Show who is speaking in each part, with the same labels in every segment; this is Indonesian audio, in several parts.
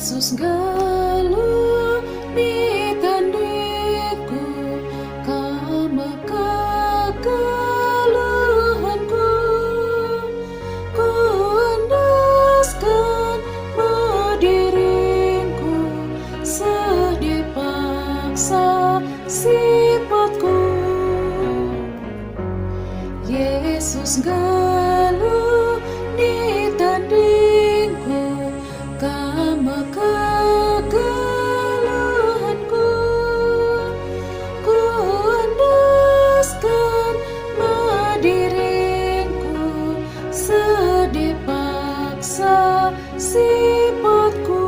Speaker 1: Yesus galu ni tandiku kama kegalahanku, ku andaskan diriku sedih paksa sifatku. Yesus galu ni tandingku kama kegalahanku, ku andaskan diriku sedih paksa sifatku.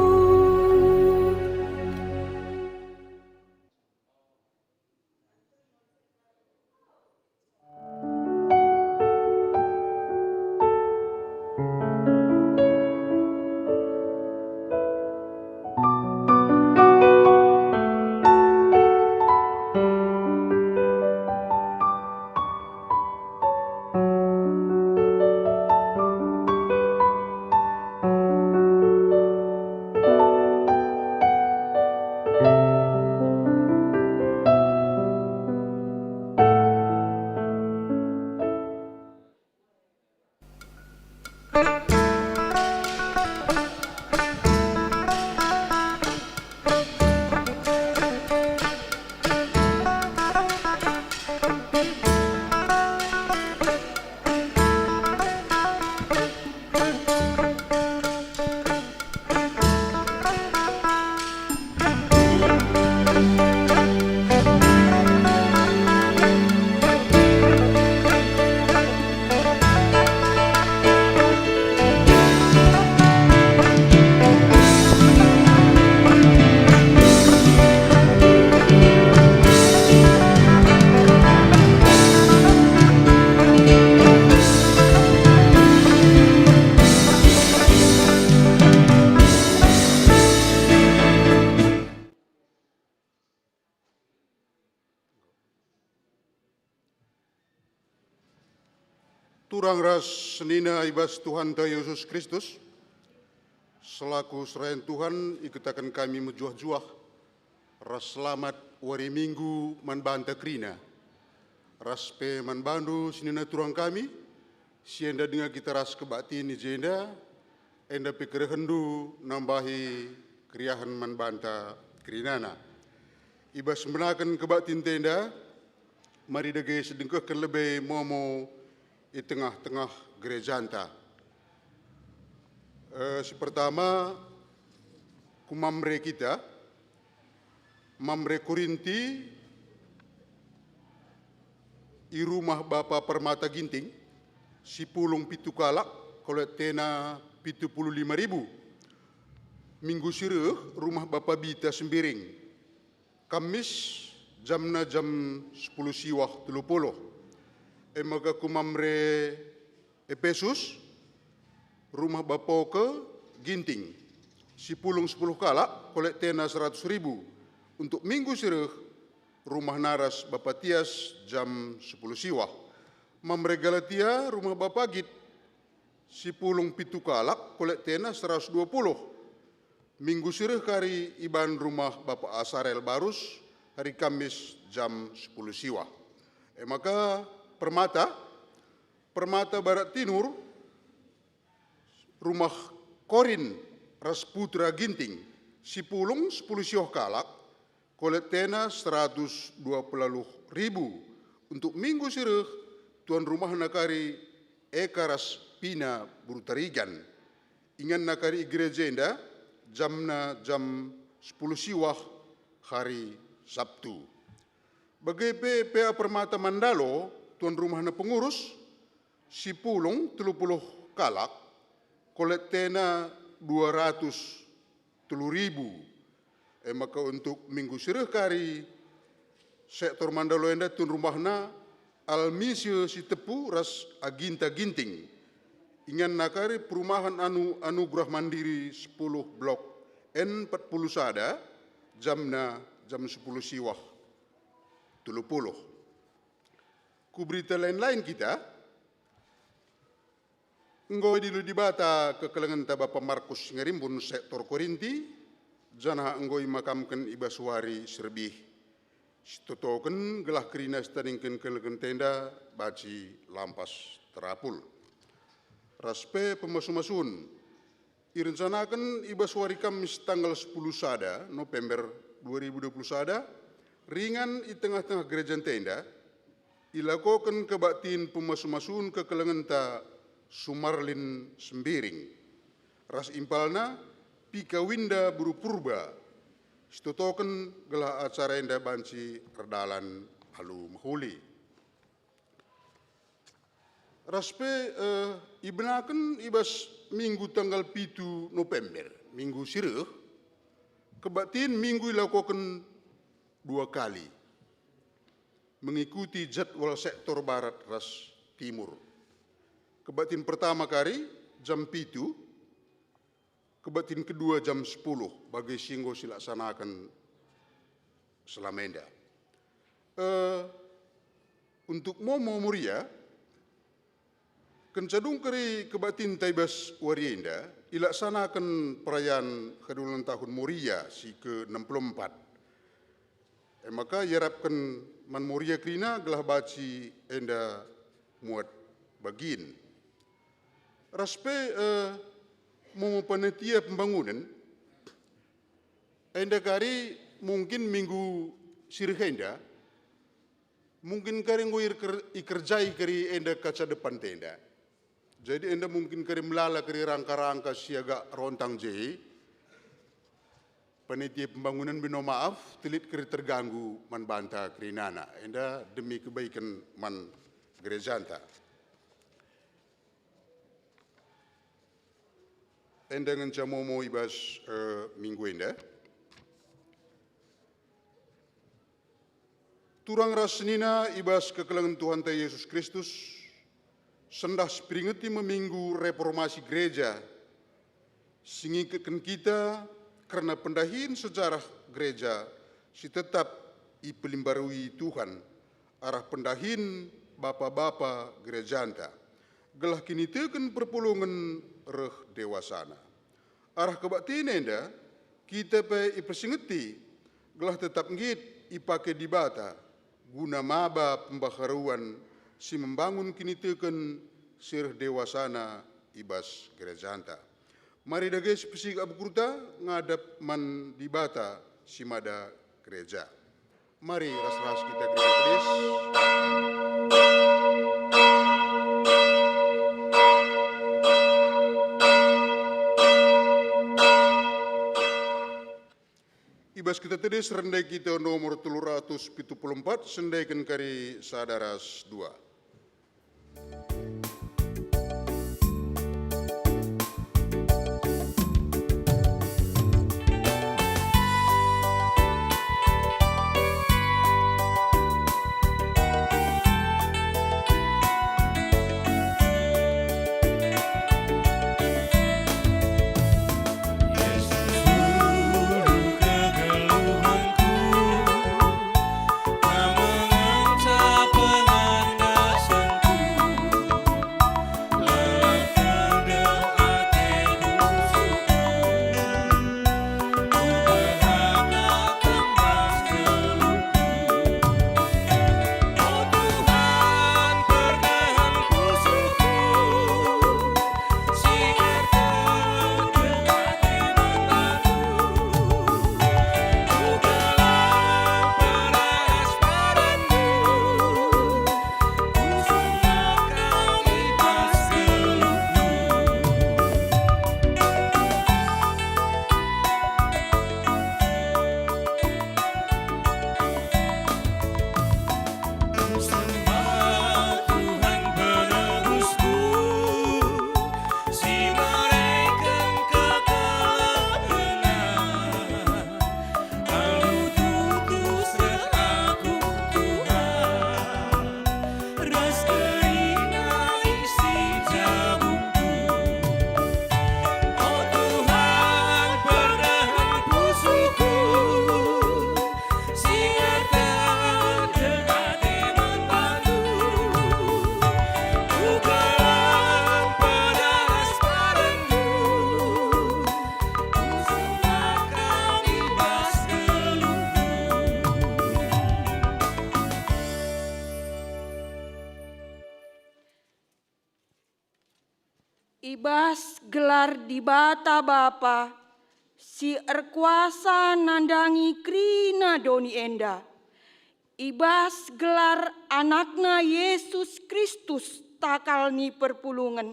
Speaker 2: Turang ras senina ibas Tuhan ta Yesus Kristus, selaku serayan Tuhan ikutakan kami menjuah-juah, ras selamat wari minggu man banta krina, ras pe man bandu senina turang kami, sienda dengan kita ras kebatin ni jenda, enda pe kerehendu nambahi kriahan man banta krinana. Ibas menakan kebatin tenda, mari dege sedengkahkan lebih momo di tengah-tengah gereja anta. Pertama, kumamre kita, mamre Korinti, i rumah Bapa Permata Ginting, si pulung pitu kalak, kolet tena 75.000. Minggu sireh, rumah Bapa Bita Sembiring, Kamis, jamna jam 10 siwah 30. Maka kumamre Efesus, rumah Bapoke Ginting, si pulung 10 kalak, kolek tena 100.000. Untuk minggu sireh, rumah Naras Bapa Tias, jam 10 siwah. Mamre Galatia, rumah Bapa Git, si pulung pitu kalak, kolek tena 120. Minggu sireh kari iban rumah Bapa Asarel Barus, hari Kamis, jam 10 siwah. Maka Permata Barat Timur, rumah Korin Rasputra Ginting, si pulung 10 sioh kalak, kolet tena 120.000. Untuk minggu sireh, tuan rumah nakari Eka Raspina Burtarigan. Ingan nakari igrejenda, jamna jam 10 siwah hari Sabtu. Bagai PA Permata Mandalo, tuan rumah na pengurus, si pulung 30 kalak, kolet tena 200.000. Maka untuk minggu sireh kari, sektor Mandalo enda tuan rumah na Almisio si tepu ras Aginta Ginting. Ingan nakari perumahan Anugerah Mandiri 10 blok N40 sada, jamna jam 10 siwah 30. Ku berita lain-lain kita, nggoy dulu dibata kekelengan ta Bapak Markus ngerimbun sektor Korinti, jana anggoi makamkan ibaswari serbih. Stotoken gelah kerina staningken kelegen tenda baci lampas terapul. Raspe pemasu-masun irencanakan ibaswari Kamis tanggal 10 sada November 2020 sada ringan di tengah-tengah gereja tenda ilakokan kebaktiin pemasu-masun ke kelengenta Sumarlin Sembiring. Ras impalna pika winda buru purba. Stotoken gelah acara enda banci redalan halu mahuli. Raspe ibenaken ibas minggu tanggal 7 November, minggu sireh, kebaktiin minggu ilakokan 2 kali. Mengikuti jadwal sektor barat ras timur. Kebaktiin pertama kali jam 7, kebaktiin kedua jam 10 bagi singgo silaksanakan selamenda. Untuk Momo Muria, kencadung keri kebaktiin taibas warienda ilaksanakan perayaan kedulan tahun Muria si ke-64. Maka yarapkan man Muria krina gelah baci enda muat bagin. Raspe mau panitia pembangunan enda kari mungkin minggu sirhenda mungkin kari ngoir ikerjai kari enda kaca depan tenda. Jadi enda mungkin kari melala kari rangka-rangka siaga rontang jehi. Panitia pembangunan bino maaf, telit kari terganggu man banta kari nana. Enda demi kebaikan man gerejanta. Enda ngencamomo ibas minggu enda. Turang rasnina ibas kekelangan Tuhan Yesus Kristus. Sendas peringati meminggu reformasi gereja. Singikatkan kita karena pendahin sejarah gereja si tetap ipelimbarui Tuhan. Arah pendahin bapa-bapa gerejanta. Gelah kini teken perpulungan reh dewasana. Arah kebaktiin enda kita pe ipesingeti gelah tetap ngit ipake dibata guna maba pembaharuan si membangun kini teken sirh dewasana ibas gerejanta. Mari dages pesik abukurta ngadap man dibata si mada gereja. Mari ras-ras kita gereja. Ibas kita tadi serendai kita nomor 374 sendaikan kari sadaras 2.
Speaker 3: Tak mengenca penanda Ibas gelar di bata Bapa, si erkuasa nandangi krina doni enda. Ibas gelar anakna Yesus Kristus takalni perpulungan.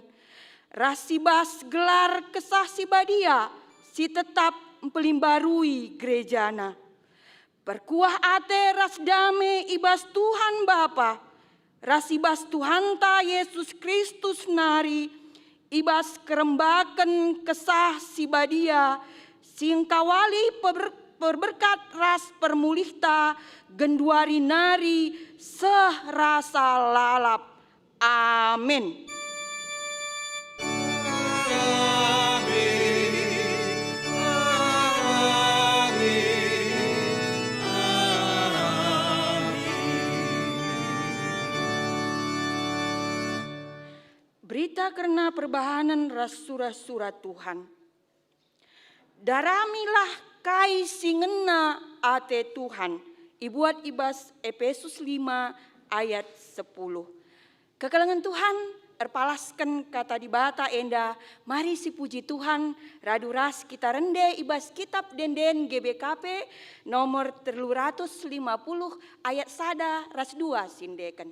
Speaker 3: Rasibas gelar kesah si badia, si tetap pelimbarui gerejana. Perkuah ate ras dame ibas Tuhan Bapa, rasibas Tuhanta Yesus Kristus nari, ibas kerembakan kesah si badia, sing kawali perberkat ras permulihta, genduari nari serasa lalap. Amin. Berita karena perbahanan surat-surat Tuhan. Daramilah kai singena ate Tuhan. Ibuat ibas Efesus 5 ayat 10. Kekalangan Tuhan erpalaskan kata di bata enda. Mari si puji Tuhan radu ras kita rende ibas kitab denden GBKP nomor 350 ayat sada ras 2 sindekan.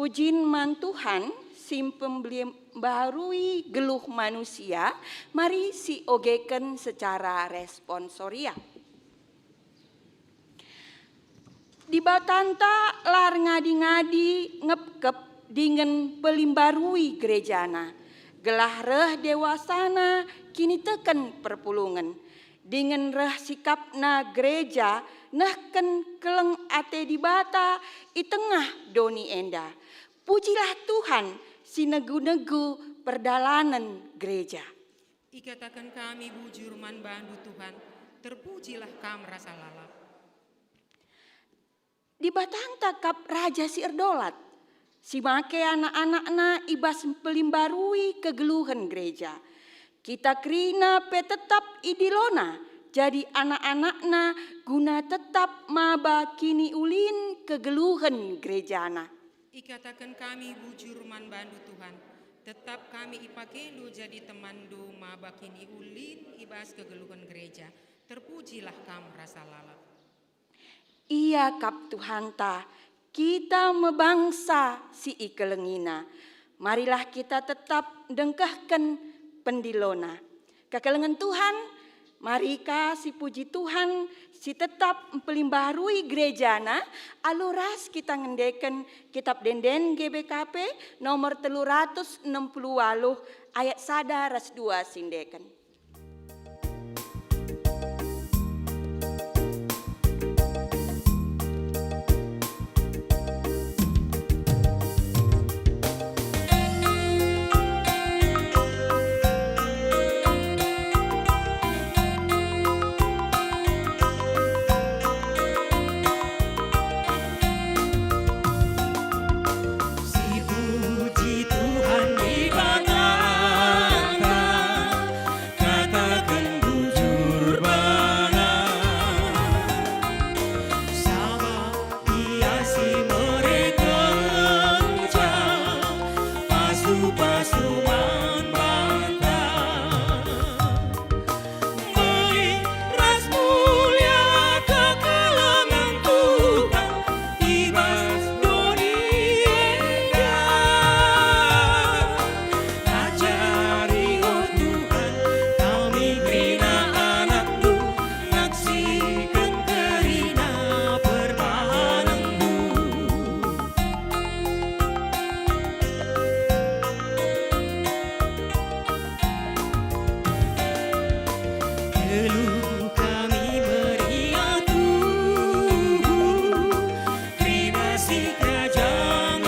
Speaker 3: Pujin man Tuhan, sim pembarui geluh manusia, mari si ogeken secara responsoria. Di batanta lar ngadi-ngadi ngepkep dengan pelimbarui gerejana. Gelah reh dewasana kini teken perpulungan. Dengan reh sikapna gereja nahken keleng ate di bata i tengah doni enda. Pujilah Tuhan si negu-negu perdalanan gereja.
Speaker 4: Ikatakan kami bujur man bandu Tuhan, terpujilah kam rasa lalap.
Speaker 3: Di batanta kap raja si erdolat, si make anak-anakna ibas pelimbarui kegeluhan gereja. Kita krina pe tetap idilona, jadi anak-anakna guna tetap maba kini ulin kegeluhan gerejana.
Speaker 4: Ikatakan kami bujur man bandu Tuhan, tetap kami ipakendo jadi temandu mabakini ulin ibas kegeluhan gereja, terpujilah kam rasa lalap.
Speaker 3: Iya kap Tuhanta, kita mebangsa si ikelengina. Marilah kita tetap dengkahkan pendilona. Kekelengan Tuhan, marika si puji Tuhan, si tetap pelimbarui gerejana, aluras kita ngendeken kitab denden GBKP nomor 360 ayat sada ras 2 sindekan.
Speaker 5: pasuman banta meliras mulia kekelengan Tuhan ibas doni endah ajari oh Tuhan kami bina anakmu naksikan kerina perbahananmu Geluh kami meriatu terima si kerajaan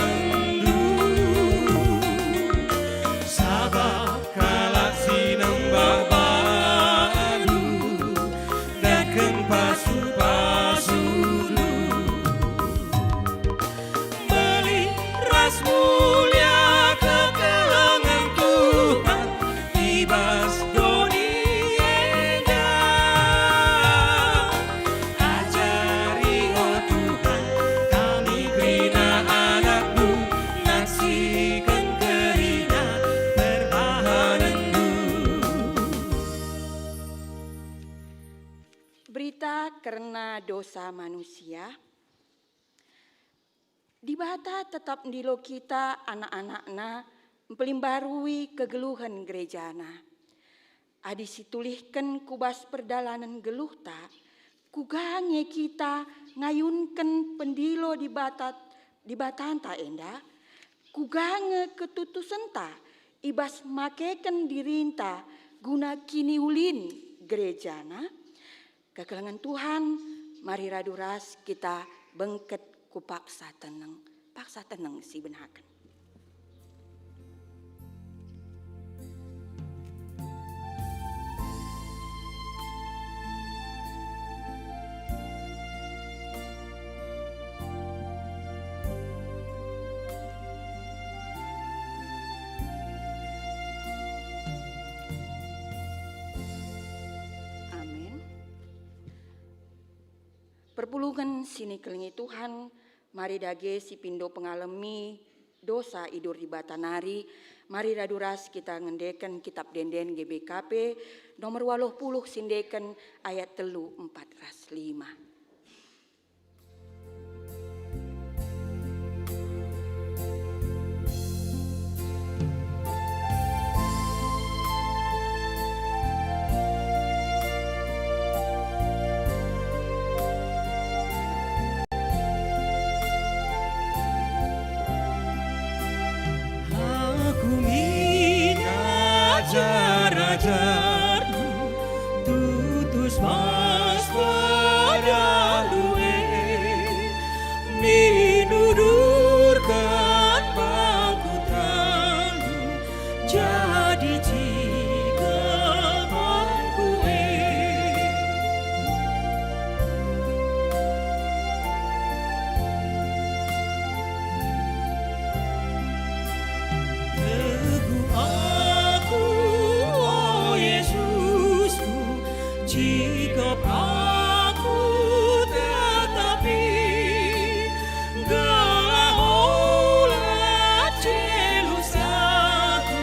Speaker 5: sabab kalak sinembah baru daken pasu-pasulu meliras mulia kekelengan Tuhan ibas doni endah ajari oh Tuhan kami bina anakmu naksikan kerina perbahananmu
Speaker 3: Berita karena dosa manusia. Di bata tetap ndilo kita anak-anakna pelimbarui kegeluhan gerejana. Adi situlihken kubas perdalanan geluh ta, kugange kita ngayunken pendilo di batanta enda, kugange ketutusan ta, ibas makeken dirinta guna kini ulin gerejana. Kekelengan Tuhan, mari raduras kita bengket ku paksa tenang si benaken. Amin. Perpulungan sini kelingi Tuhan, mari dage si pindo pengalami dosa idur di batanari, mari raduras kita ngendeken kitab denden GBKP nomor 80 sindeken ayat 3:4-5.
Speaker 5: Aku minat ajar-ajarmu tutus mas pada luwe minudurkan bangkutanmu jadi jikamanku Teguh aku, oh Yesusku, jika aku tetapi gelah olah celusaku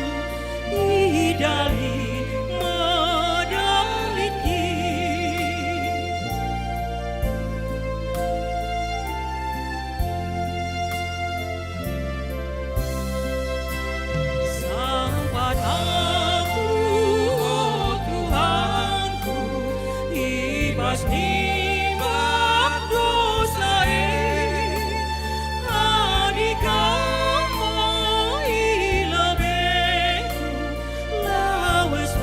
Speaker 5: idali medaliki. Sampai aku, oh Tuhanku, ibas nimbang dosae, adikamu ilabeku, lawas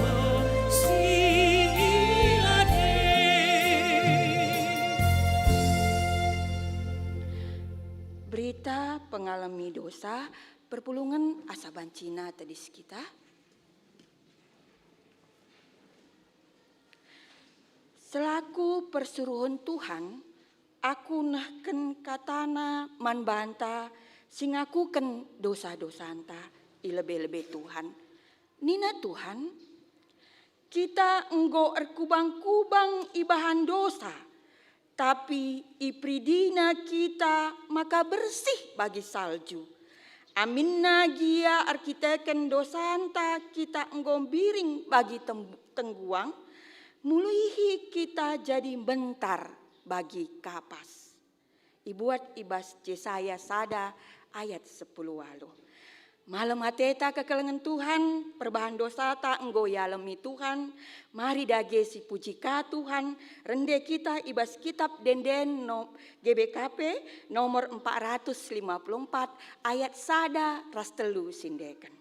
Speaker 5: ilade.
Speaker 3: Berita pengalami dosa, perpulungan asaban Cina tadis kita. Selaku persuruhan Tuhan, aku nahken katana man banta singakuken dosa-dosanta ilebe-lebe Tuhan. Nina Tuhan, kita enggo erkubang-kubang ibahan dosa, tapi ipridina kita maka bersih bagi salju. Aminna gia arkiteken dosanta kita enggombiring bagi tengguang, muluihi kita jadi bentar bagi kapas. Ibuat ibas Yesaya sada ayat 10 walu. Malam hateta kekelengan Tuhan, perbahan dosa tak enggo yalemi Tuhan, mari dage si puji ka Tuhan, rende kita ibas kitab denden no GBKP nomor 454 ayat sada ras telu sindekan.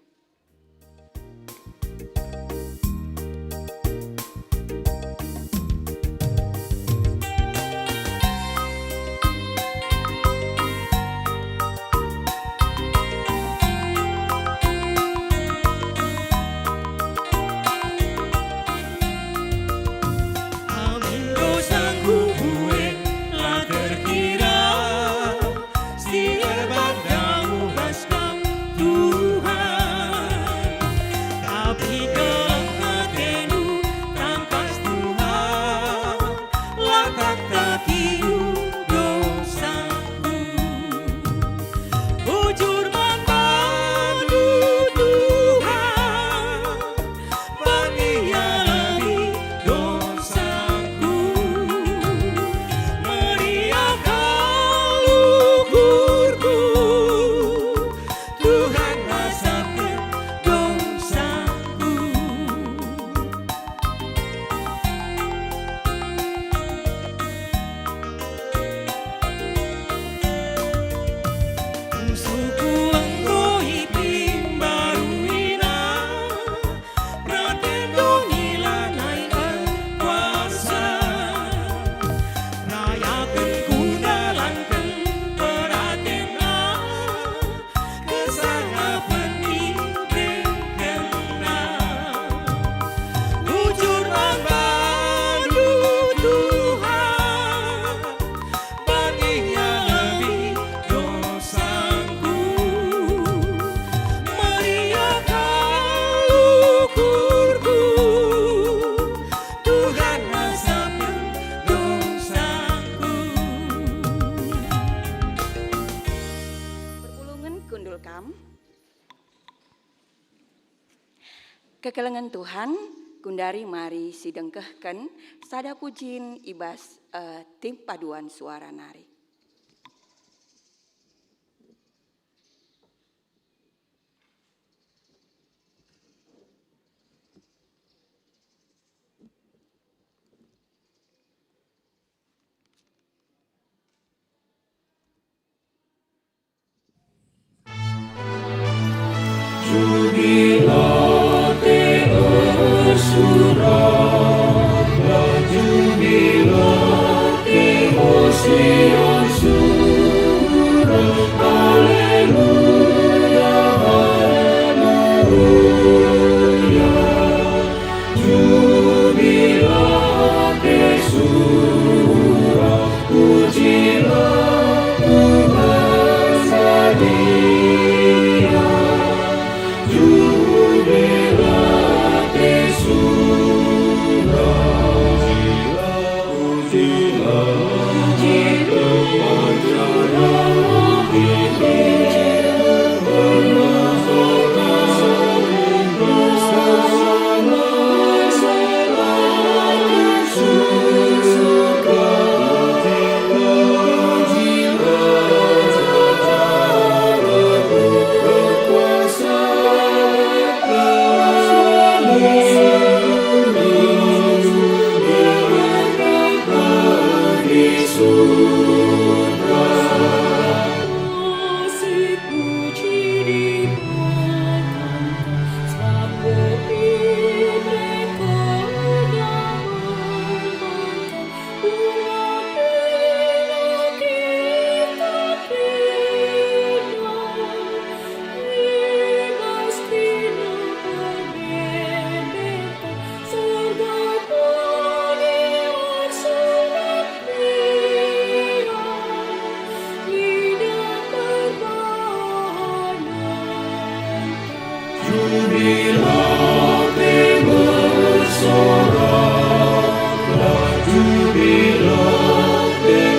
Speaker 3: Kekelengan Tuhan, kundari mari sidengkehken sada pujin ibas tim paduan suara nari.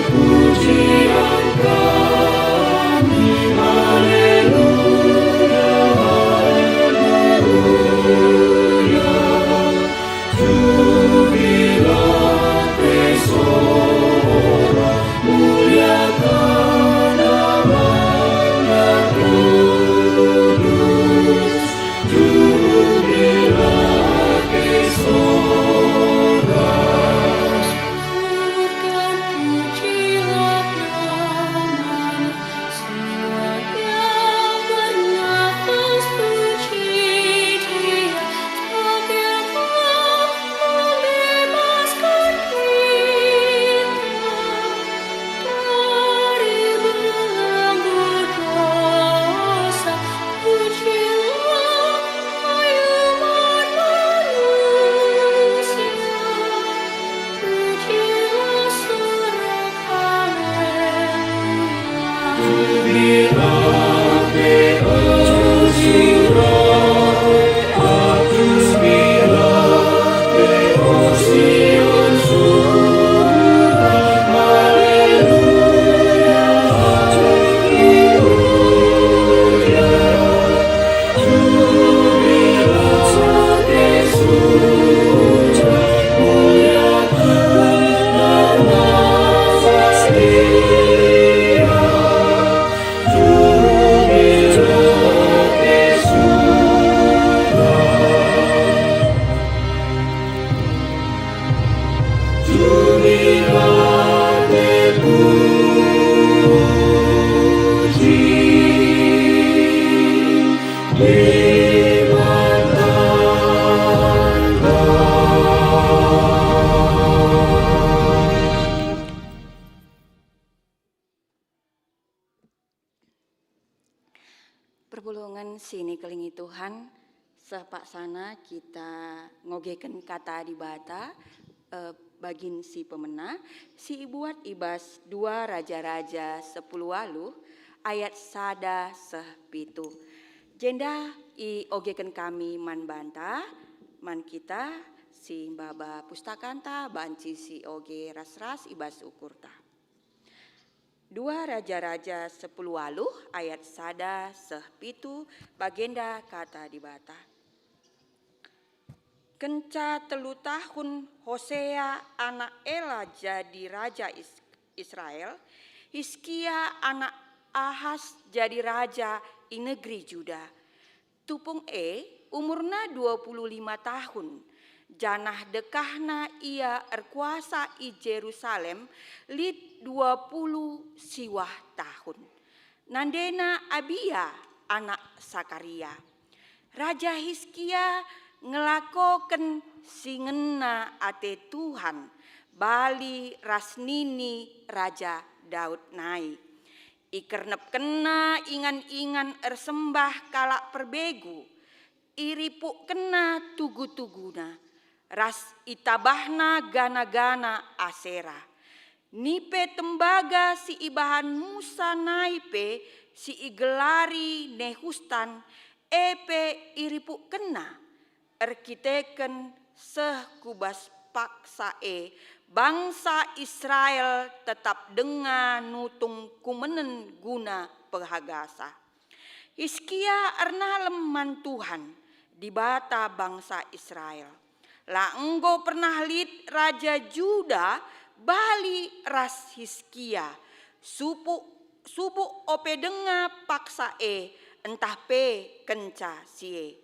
Speaker 5: Pujian kami, haleluya.
Speaker 3: Perpulungan sini kelingi Tuhan, sepak sana kita ngogekan kata di bata, bagin si pemena, si ibuat ibas 2 Raja-Raja 10 waluh, ayat sada pitu. Jenda i ogekan kami man banta, man kita si baba pustakanta, banci si oge ras-ras ibas ukurta. 2 Raja-Raja 10 waluh ayat sada pitu bagenda kata di bata. Kenca 3 tahun Hosea anak Ela jadi raja Israel, Hizkia anak Ahas jadi raja di negeri Juda. Tupung umurna 25 tahun. Janah dekahna ia erkuasa i Jerusalem lid 20 siwah tahun. Nandena Abia anak Sakaria. Raja Hizkia ngelakoken singena ate Tuhan bali rasnini Raja Daud nai. Ikernep kena ingan-ingan ersembah kalak perbegu. Iripuk kena tugu-tuguna. Ras itabahna gana-gana Asera. Nipe tembaga si ibahan Musa naipe si igelari Nehustan epe iripuk kena. Erkiteken kubas paksa bangsa Israel tetap dengan nutung kumenen guna perhagasa. Hizkia ernalem man Tuhan di bata bangsa Israel. La enggo pernah lid Raja Juda bali ras Hizkia. Supu ope denga paksa entah pe kenca sie.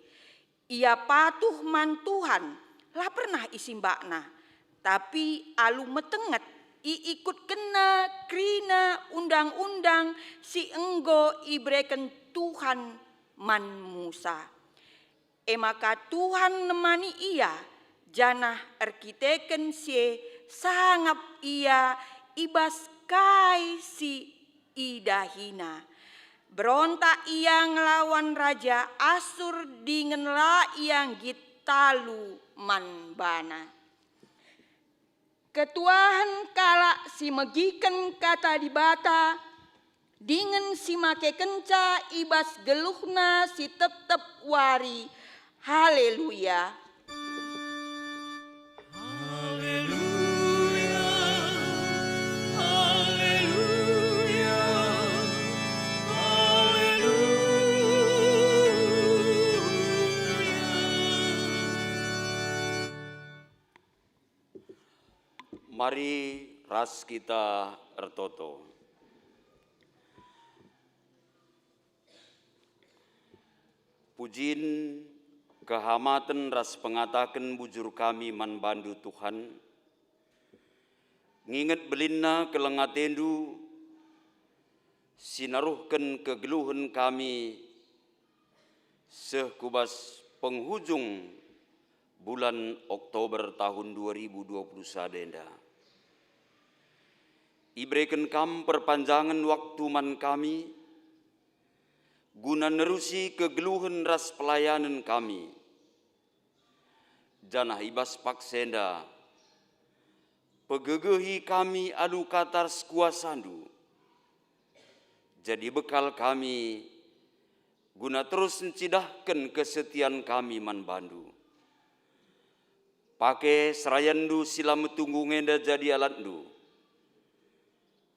Speaker 3: Ia patuh man Tuhan lah pernah isimbakna. Tapi alu metenget ikut kena krina undang-undang si enggo ibreken Tuhan man Musa. Maka Tuhan nemani ia janah erkiteken sie sangap ia ibas kai si idahina. Berontak ia ngelawan Raja Asur dengan la yang gitalu manbana. Ketuahan kala si megiken kata di bata, dengan si make kenca ibas geluhna si tetep wari. Haleluya.
Speaker 5: Haleluya, haleluya, haleluya.
Speaker 6: Mari ras kita ertoto. Pujin kehamatan ras pengatakan bujur kami man bandu Tuhan. Nginget belinna kelengatendu sinaruhkan kegeluhan kami sekubas penghujung bulan Oktober tahun 2020 sadenda. Ibrekan kam perpanjangan waktu man kami guna nerusi kegeluhan ras pelayanan kami. Janah ibas paksenda pegegehi kami adu katar skuasandu. Jadi bekal kami guna terus mencidahkan kesetiaan kami man bandu. Pakai serayandu sila metunggu ngenda jadi alatdu.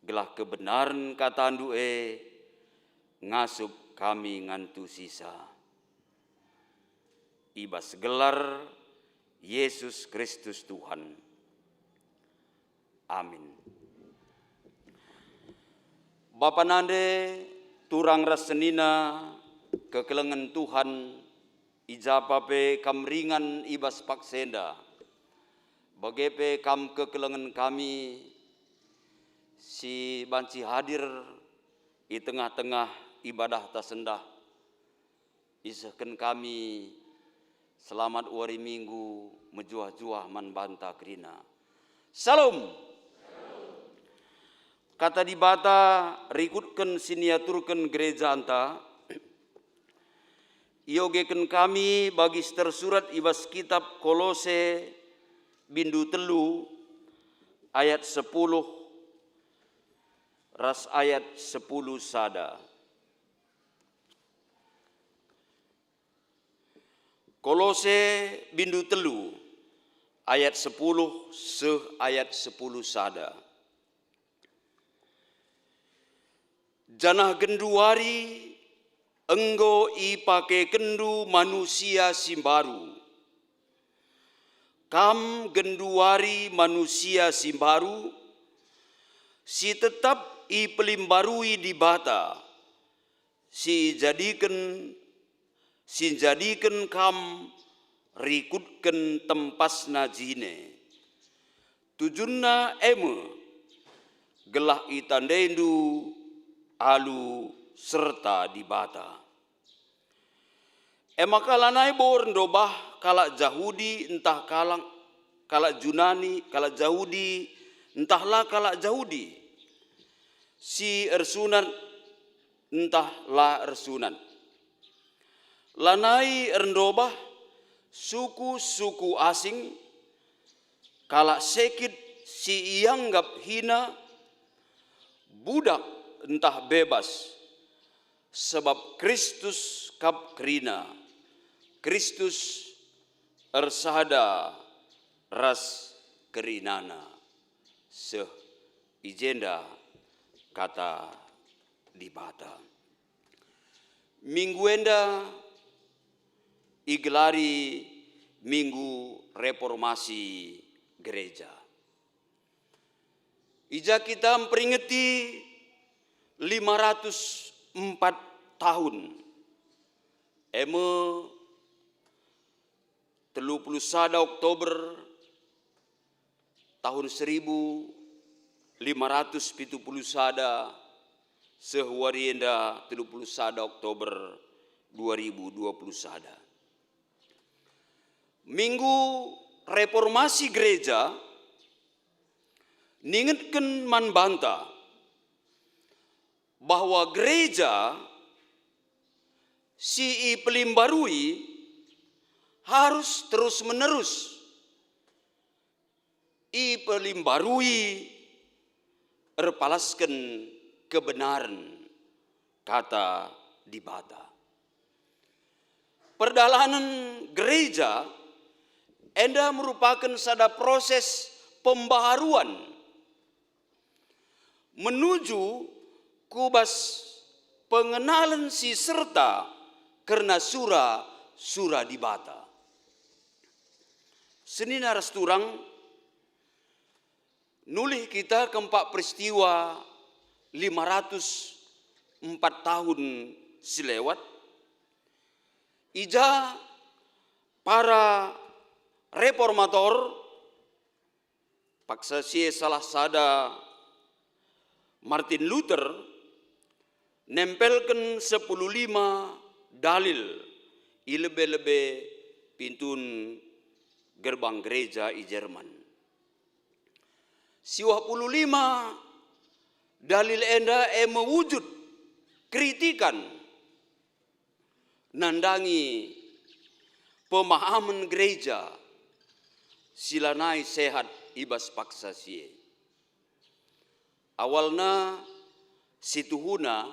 Speaker 6: Gelah kebenaran katandu ngasup kami ngantu sisa. Ibas gelar Yesus Kristus Tuhan. Amin. Bapa nande turang rasenina kekelengan Tuhan ijapape kam ringan ibas paksenda. Bagepe kam kekelengan kami si banci hadir di tengah-tengah ibadah tasendah. isahkan kami selamat wari minggu mejuah-juah man banta kerina. Salam. Kata di bata rikutkan siniaturkan gereja anta. Iogekan kami bagi tersurat ibas kitab Kolose bindu telu ayat 10 ras ayat 10 sada. Kolose bindu telu ayat 10 ayat 10 sada. Janah genduari enggo ipake kendu manusia simbaru. Kam genduari manusia simbaru, si tetap i pelimbarui di bata, si jadikan kam rikutkan tempasna jine. Tujunna eme gelah itandendu alu serta di bata. Emakalanai bor ndobah kalak Yahudi entah kalak Yunani, kalak Yahudi entahlah kalak Yahudi. Si ersunan entahlah ersunan. Lanai erndobah suku-suku asing kalak sekit si ianggap hina budak entah bebas. Sebab Kristus kap kerina, Kristus ersada ras kerinana, seh ijenda kata di bata. Minggu enda igelari Minggu Reformasi Gereja. Ija kita memperingati 504 tahun. Eme 31 Oktober tahun 1570 sehwarienda 31 Oktober 2021. Minggu Reformasi Gereja ningetken man banta bahwa gereja si pelimbarui harus terus menerus pelimbarui erpalaskan kebenaran kata di bata. Perdalanan gereja enda merupakan sada proses pembaharuan menuju kubas pengenalan si serta karena sura di bata. Senina rasturang nulih kita keempat peristiwa 504 tahun silewat. Ija para reformator paksa si salah sada Martin Luther nempelkan 15 dalil ilebe-lebe pintun gerbang gereja i Jerman. 55 dalil enda mewujud kritikan nandangi pemahaman gereja silanai sehat ibas paksa sie. Awalnya situhuna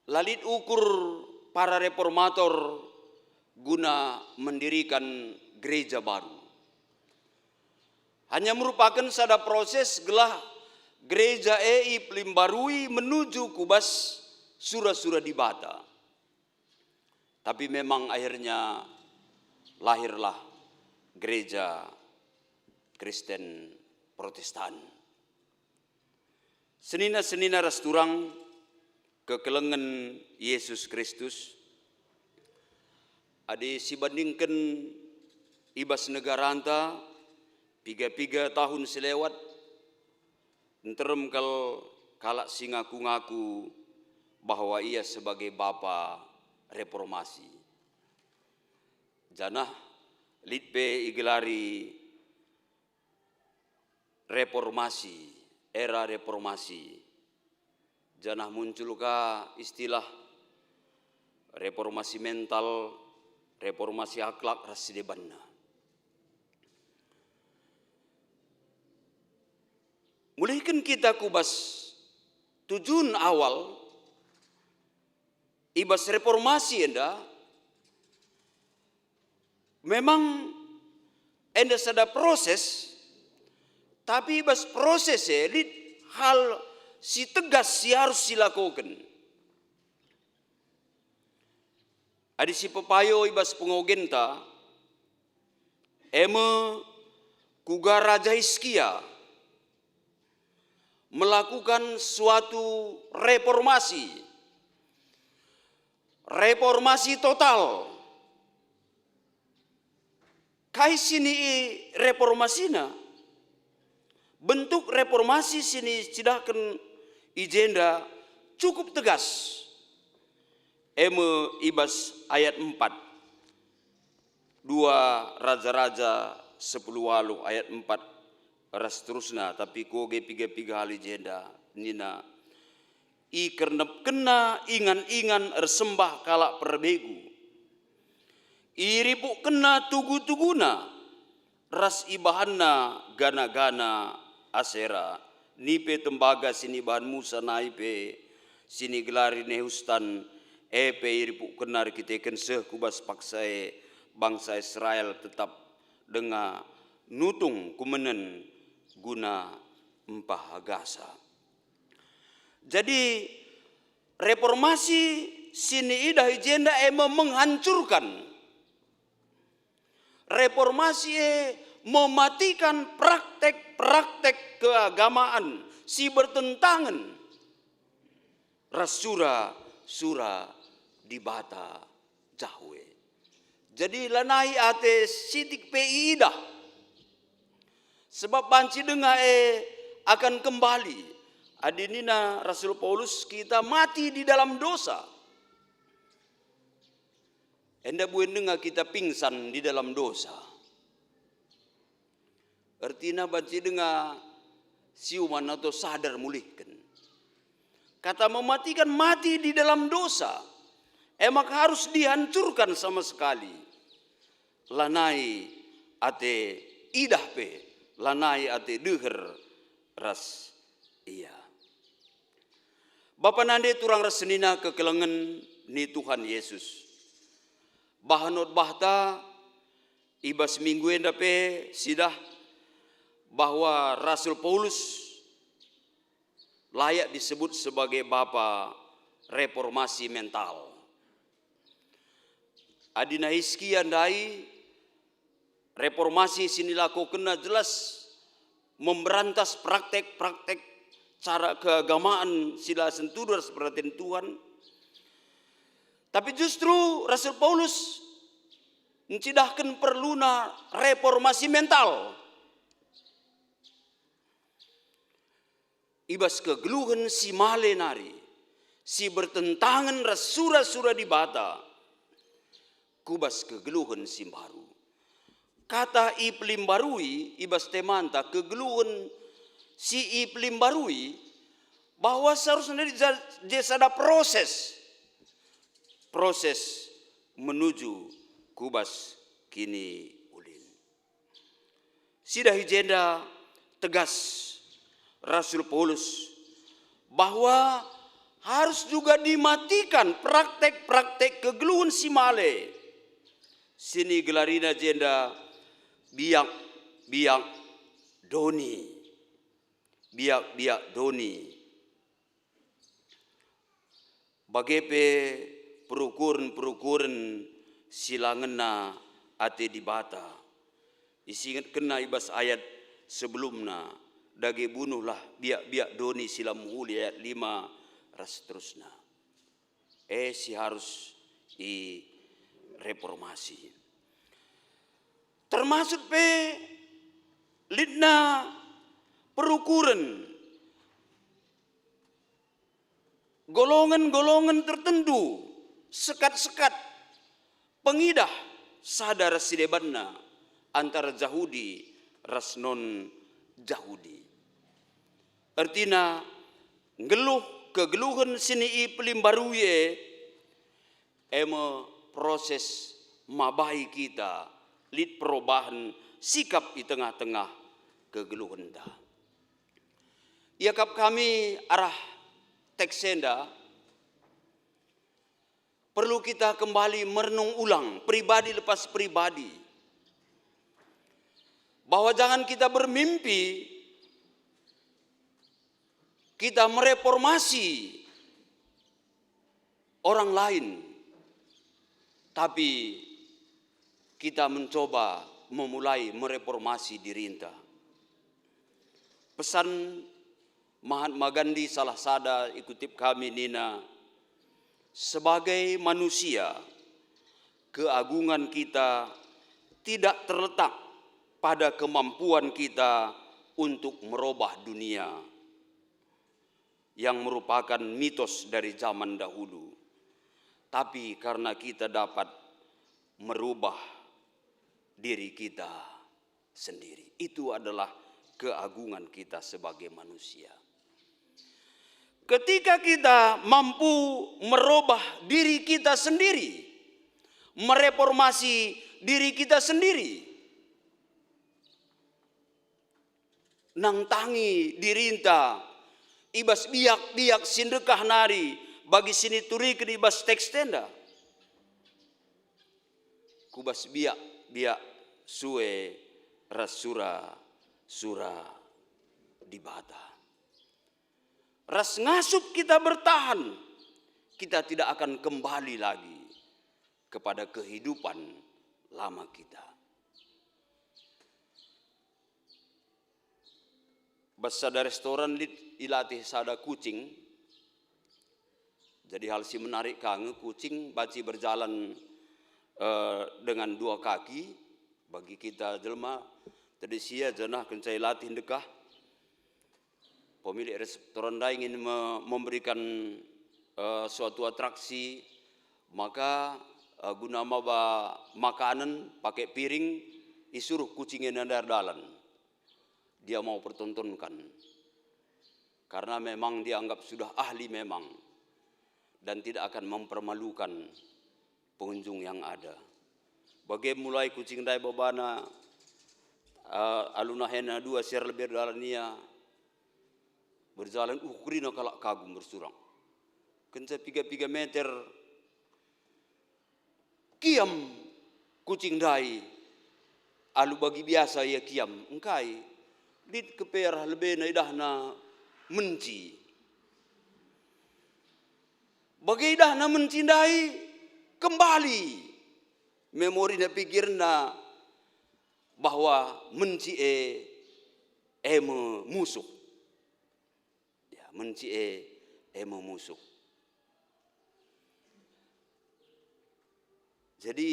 Speaker 6: lalit ukur para reformator guna mendirikan gereja baru. Hanya merupakan sada proses gelah gereja pelimbarui menuju kubas sura-sura di bata. Tapi memang akhirnya lahirlah gereja Kristen Protestan. Senina-senina rasturang kekelengan Yesus Kristus ade sibandingkan ibas negara anta 3 tahun selewat enterem kalak si ngaku-ngaku bahwa ia sebagai bapa reformasi. Janah litpe igelari reformasi, era reformasi. Janah muncul ka istilah reformasi mental, reformasi akhlak rasidebanna. Mulihkan kita kubas tujuan awal ibas reformasi enda memang enda sada proses, tapi ibas proses elit hal si tegas si harus silakukan. Adi si pepayo ibas pengogenta eme kuga Raja Hizkia melakukan suatu reformasi total. Kai sini reformasina, bentuk reformasi sini cidahkan ijenda cukup tegas. Eme ibas ayat 4. 2 Raja-Raja 10 ayat 4. Ras terusna tapi koge piga-piga hal ijenda nina i kernep kena ingan-ingan ersembah kalak perbegu. Iripu kena tugu-tuguna ras ibahanna gana-gana asera. Nipe tembaga sini bahan Musa naipe sini gelari nehustan epe iripu kena rikiteken seh kubas paksae bangsa Israel tetap denga nutung kumenen guna empah agasa. Jadi reformasi sini idah ijenda menghancurkan. Reformasi mematikan praktek-praktek keagamaan si bertentangan rasura dibata jahwe. Jadi lanai ate sitik PI dah. Sebab banci dengar akan kembali. Adinina Rasul Paulus kita mati di dalam dosa. Enda buen dengar kita pingsan di dalam dosa. Artinya banci dengar siuman atau sadar mulihkan. Kata mematikan mati di dalam dosa. Emak harus dihancurkan sama sekali. Lanai ate idah pe. Lanai ate deher ras iya. Bapa nande turang rasenina kekelengan ni Tuhan Yesus. Bahanot bahta ibas minggu endape sidah bahwa Rasul Paulus layak disebut sebagai bapa reformasi mental. Adina Hizkia andai reformasi sini lakukan jelas memberantas praktek-praktek cara keagamaan sila sentudur seperti Tuhan. Tapi justru Rasul Paulus mencidahkan perluna reformasi mental. Ibas kegeluhan si malenari, si bertentangan rasura-sura di bata, kubas kegeluhan si baru. Kata iplim barui ibas temanta kegeluhan si iplim barui bahwa seharusnya ada proses menuju kubas kini ulin. Sidah ijenda tegas Rasul Paulus bahwa harus juga dimatikan praktek-praktek kegeluhan si male. Sini gelarina jenda biak doni. Biak doni. Bagepe perukuran silangena ate dibata. Isingat kena ibas ayat sebelumna. Dage bunuhlah biak doni sila muhuli ayat 5 ras terusna. Si harus reformasi. Termasuk lidna perukuran golongan-golongan tertentu sekat-sekat pengidah sadar sidebanna antara Jahudi ras non Jahudi. Artina ngeluh kegeluhan sini pelimbaruye ema proses mabai kita lid perubahan sikap di tengah-tengah kegeluhan dah. Yakap kami arah teksenda perlu kita kembali merenung ulang pribadi lepas pribadi bahwa jangan kita bermimpi kita mereformasi orang lain, tapi kita mencoba memulai mereformasi diri kita. Pesan Mahatma Gandhi salah sada ikutip kami nina, sebagai manusia keagungan kita tidak terletak pada kemampuan kita untuk merubah dunia yang merupakan mitos dari zaman dahulu, tapi karena kita dapat merubah diri kita sendiri. Itu adalah keagungan kita sebagai manusia. Ketika kita mampu merubah diri kita sendiri, mereformasi diri kita sendiri, nang tangi dirinta ibas biak-biak sindekah nari bagi sini turi ke ibas teks tenda. Kubas biak suwe rasura sura dibata. Ras ngasup kita bertahan, kita tidak akan kembali lagi kepada kehidupan lama kita. Basada restoran ilatih sada kucing. Jadi hal si menarik kange kucing baci berjalan dengan dua kaki bagi kita jelma. Tadi sia jenah kencai latih dekah. Pemilik restoran dah ingin memberikan suatu atraksi, maka guna maba makanan pakai piring disuruh kucingnya nandar dalan. Dia mau pertontonkan karena memang dianggap sudah ahli memang dan tidak akan mempermalukan pengunjung yang ada. Bagi mulai kucing dai babana aluna hena dua share lebih dalania berjalan ukurina kalak kagum bersurang. Kenca 3 meter kiam kucing dai alu bagi biasa ya kiam engkai dit keperah lebih na idahna menci. Bagi idahna mencindai kembali memori na pikirna bahwa menci musuh. Ya, menci musuh. Jadi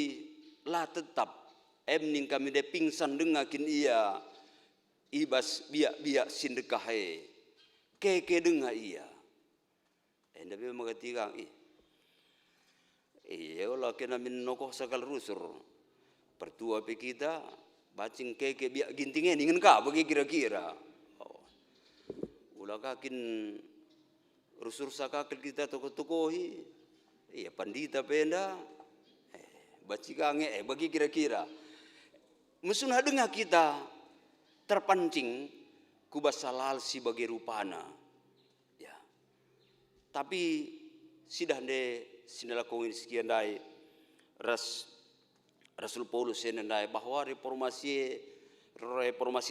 Speaker 6: lah tetap ning kami de pingsan dengakin ia ibas biak-biak sindekahe keke denga iya. Tapi mengatikang iya olah kena min nokoh sakal rusur pertua pe kita bacing keke biak gintingnya ingin ka bagi kira-kira. Ulah kakin rusur sakakil kita toko-tokohi iya pandita penda baci kange bagi kira-kira mesunah dengar kita terpancing kubas salal si bagi rupana ya. Tapi sidah de sinalakongin sekian dai Rasul Paulus senandai bahwa reformasi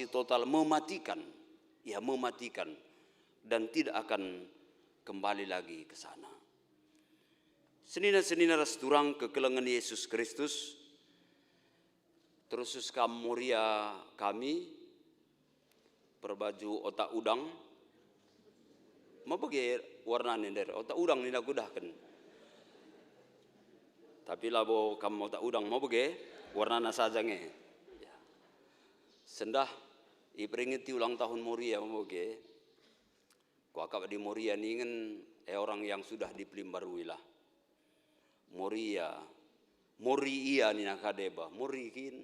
Speaker 6: total mematikan dan tidak akan kembali lagi ke sana. Senina rasturang kekelengan Yesus Kristus terusus kamuria kami berbaju otak udang mau bagi warna dari otak udang ni nak gudahkan tapi labo kamu otak udang mau bagi warna sajange ya. Sendah iperingeti ulang tahun Moria mau bagi kuakap di Moria ni kan orang yang sudah dipelimbarui lah Moria nina kadeba, morikin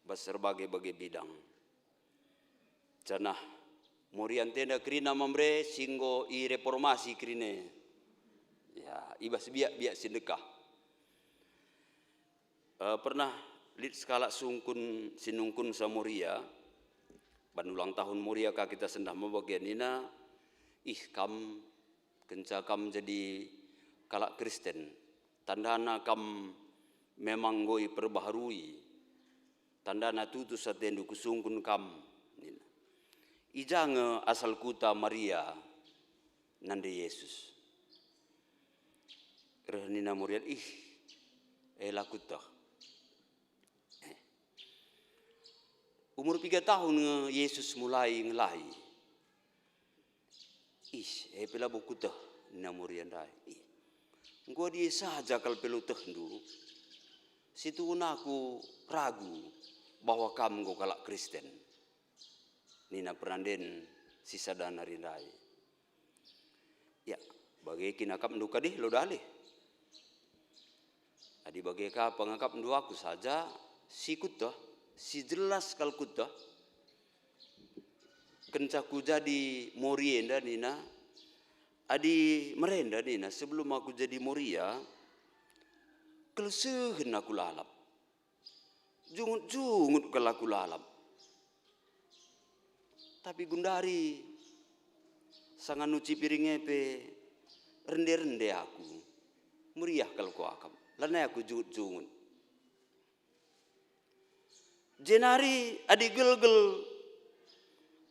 Speaker 6: berbagai bidang. Canah morian tenda krina mamre singgo i reformasi krine. Ya, ibas biak sindekah. Pernah lit skala sungkun sinungkun sa Moria, ban ulang tahun Moria ka kita sendah membagian nina, kam kenca kam jadi kalak Kristen, tandana kam memang goi perbaharui, tandana tutu satendu kusungkun kam, nina. Ijange asal kuta Maria, nande Yesus. Nina Moria, lakuta. Umur 3 tahun Yesus mulai ngelahi. Pela buku teh Nina Moria dai. Gua dia saja kalau pelu teh dulu. Situ aku ragu bahwa kamu go kalak Kristen. Nina peranden sisa dana rindai. Ya, bagi kinakap nduka deh lo dalih. Adi bagi ka pengakap ndu aku saja sikut teh. Si jelas kalkuta kencaku jadi Moria nina adi merenda nina sebelum aku jadi Moria kelesehen aku lalap jungut aku lalap tapi gundari sangat nuci piring epe rende aku meriah kalau ku akam lana aku jungut jenari adi gel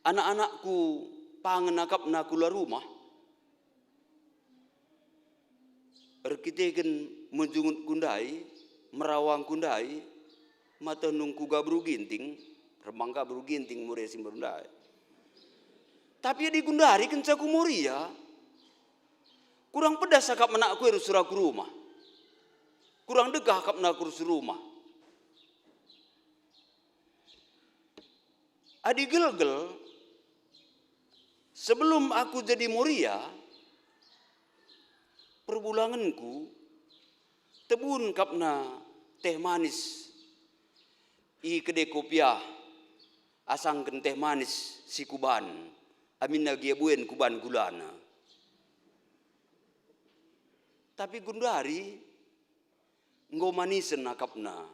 Speaker 6: anak-anakku pangenakap na kula rumah erkitegen menjungut kundai merawang kundai mata nungku gabru ginting remang gabru ginting muria simberundai tapi di gundari kencaku Moria kurang pedas akap menakku erusuraku rumah kurang degah akap naku rumah. Adi gel sebelum aku jadi Moria, perbulanganku tebun kapna teh manis i kedai kopiah asangken teh manis si kuban amin nagia buen kuban gulana. Tapi gundari nggo manisen nakapna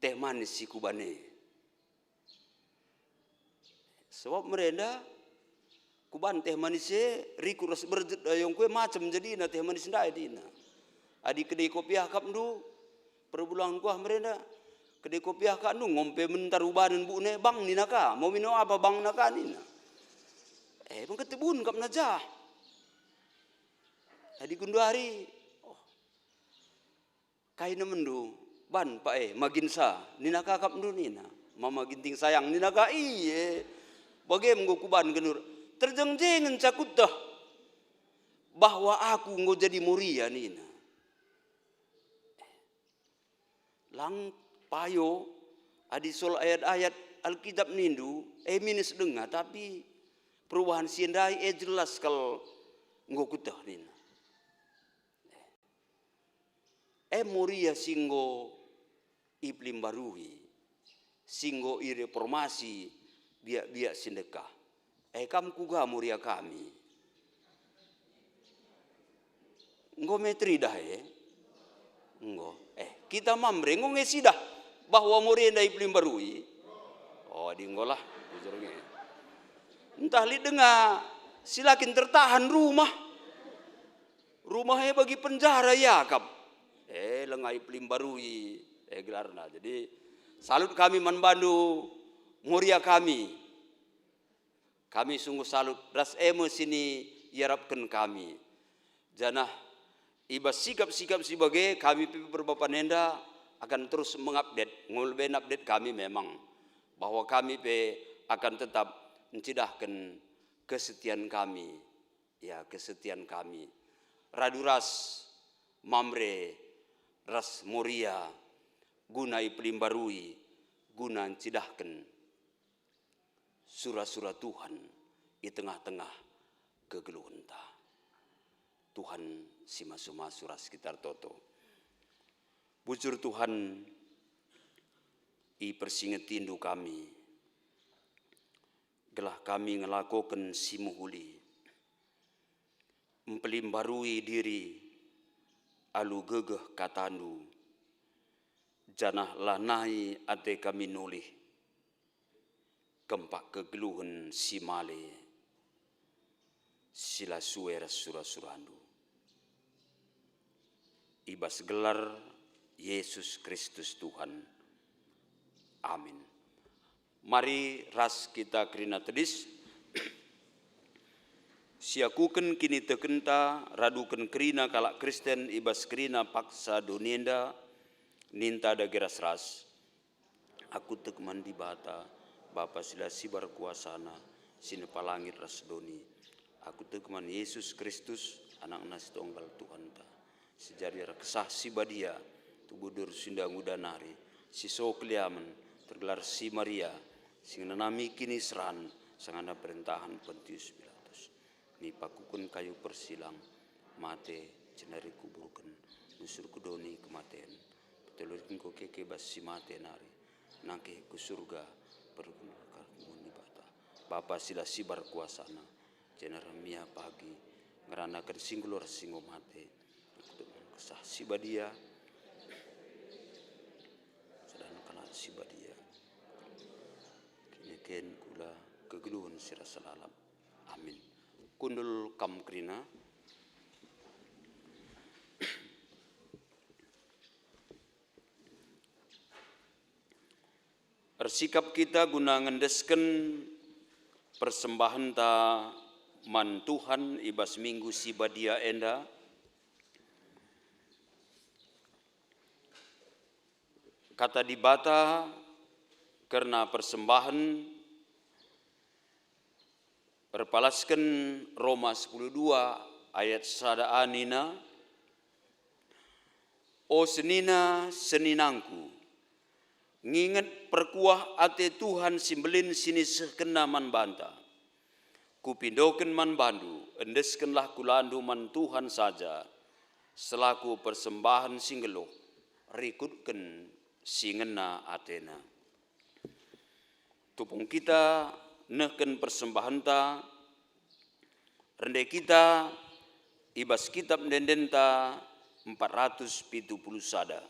Speaker 6: teh manis si kubane. Sebab merenda kuban teh manisnya riku ras berjet yang kue macam jadi na teh manis ndai dina. Adi kedai kopiah kap ndu perbulan kuah merenda kedai kopiah kak ndu ngompe mentar ubanan bu ne bang nina ka mau minum apa bang naka nina. Bang ketebun kap najah. Adi gunduari kaina mendu ban pak maginsa nina ka kap ndu nina. Mama ginting sayang nina ka bagaimana nggo kuban genur terjengjengen cakut dah bahwa aku nggo jadi Moria nina. Lang payo adi sol ayat-ayat Alkitab nindu minus dengar tapi perubahan siendai jelas kalau nggo kutah nina. Moria singgo iplim barui singgo i reformasi biak sindekah. Kam kuga Moria kami. Nggo metri dah nggo. Kita mamre nggo ngesi dah bahwa Moria ndai plim barui. Di ngolah bujurnya. Entah li dengar silakin tertahan rumah. Rumahnya bagi penjara ya kap. Lengai plim barui. Gelarna. Jadi salut kami manbandu Moria kami sungguh salut ras sini yarapkan kami janah ibas sikap-sikap sebagai kami berbapa nenda akan terus mengupdate ngulben update kami memang bahwa kami akan tetap mencidahkan kesetiaan kami raduras mamre ras Moria guna pelimbarui guna mencidahkan surah-surah Tuhan di tengah-tengah kegeluhan. Tuhan si masu-masu ras sekitar toto. Bujur Tuhan, i persingetindu kami, gelah kami ngelakukan si muhuli, mempelimbarui diri, alu gegeh katandu, janah lanai ate kami nulih, kempak kegeluhan si male, sila suera surah-surandu. Ibas gelar Yesus Kristus Tuhan. Amin. Mari ras kita kerina tedis. Siakuken kini tekenta raduken kerina kalak Kristen ibas kerina paksa donienda ninta da geras ras. Aku tek mandi bata Bapa sila sibar kuasana sine palangit ras doni. Aku tek man Yesus Kristus anak nas tunggal Tuhan ta. Sejari kesah si badia tubudur sindang udanari si sokliamen tergelar si Maria sing nanami kini seran sangana perintahan Pontius Pilatus. Ni pakukun kayu persilang mate cenari kuburkan nusur kudoni kematian. Telurkin ko keke bas si mate nari nangke ku surga pergunakar muni bata. Bapa sila sibar kuasana cenara mia pagi ngeranakan singgulor singgo mate. Kesah si badia sedang kala si badia kini kula kegeluhan sira salalam. Amin. Kundul kam krina bersikap kita guna ngendesken persembahan ta man Tuhan ibas minggu si badia enda. Kata dibata karena persembahan berpalaskan Roma 10:2 ayat sada anina. O senina seninangku, nginget perkuah ate Tuhan simbelin sini sekena man banta. Kupindoken man bandu, endeskenlah kulandu man Tuhan saja, selaku persembahan singgeluh, rikutken singena atena. Tupung kita neken persembahan ta, rende kita ibas kitab dendenta 470 sada.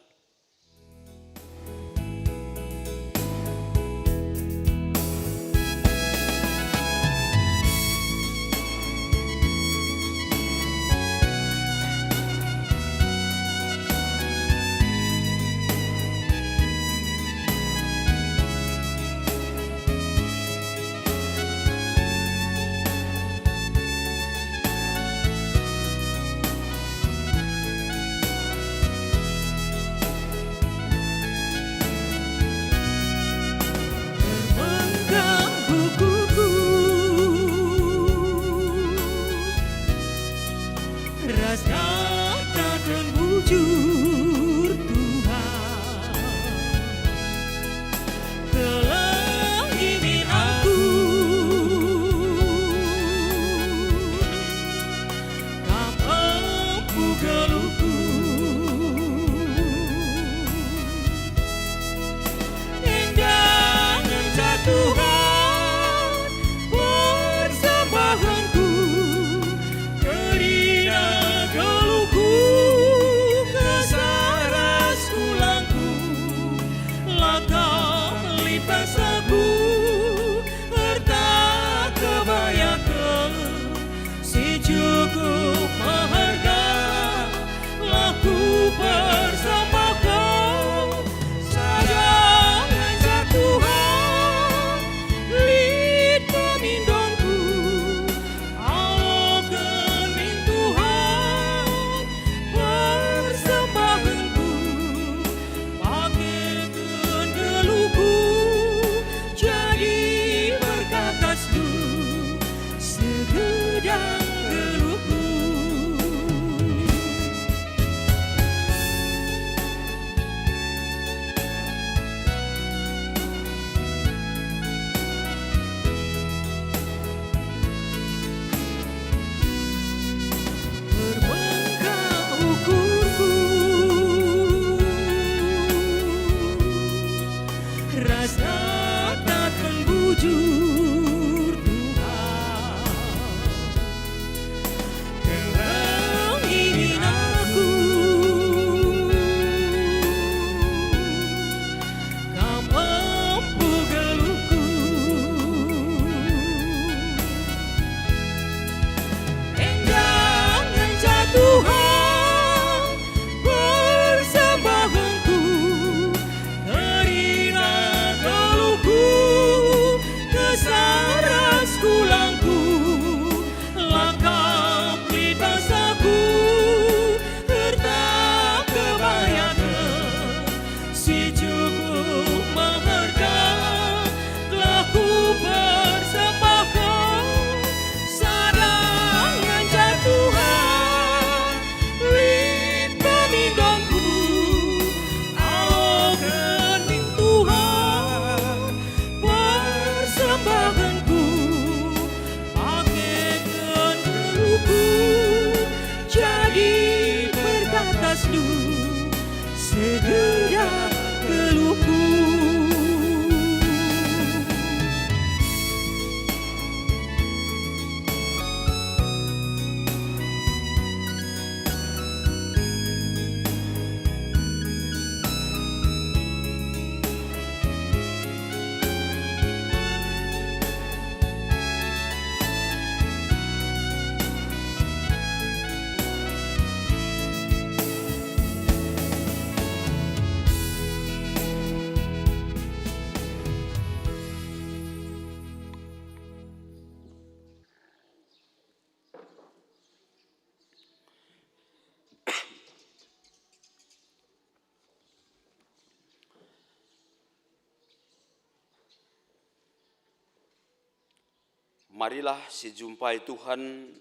Speaker 6: Marilah si jumpai Tuhan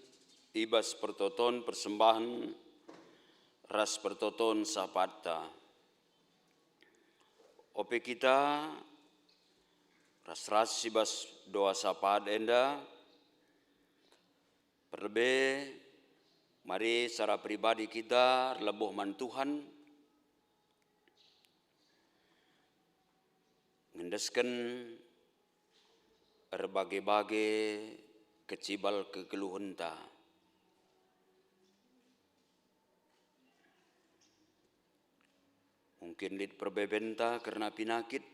Speaker 6: ibas pertoton persembahan ras pertoton sapata. Ope kita ras ibas doa sapat enda. Perlebih mari secara pribadi kita lebuh man Tuhan ngendesken berbagai-bagai kecibal kekeluhan ta. Mungkin dit perbebenta karena penyakit,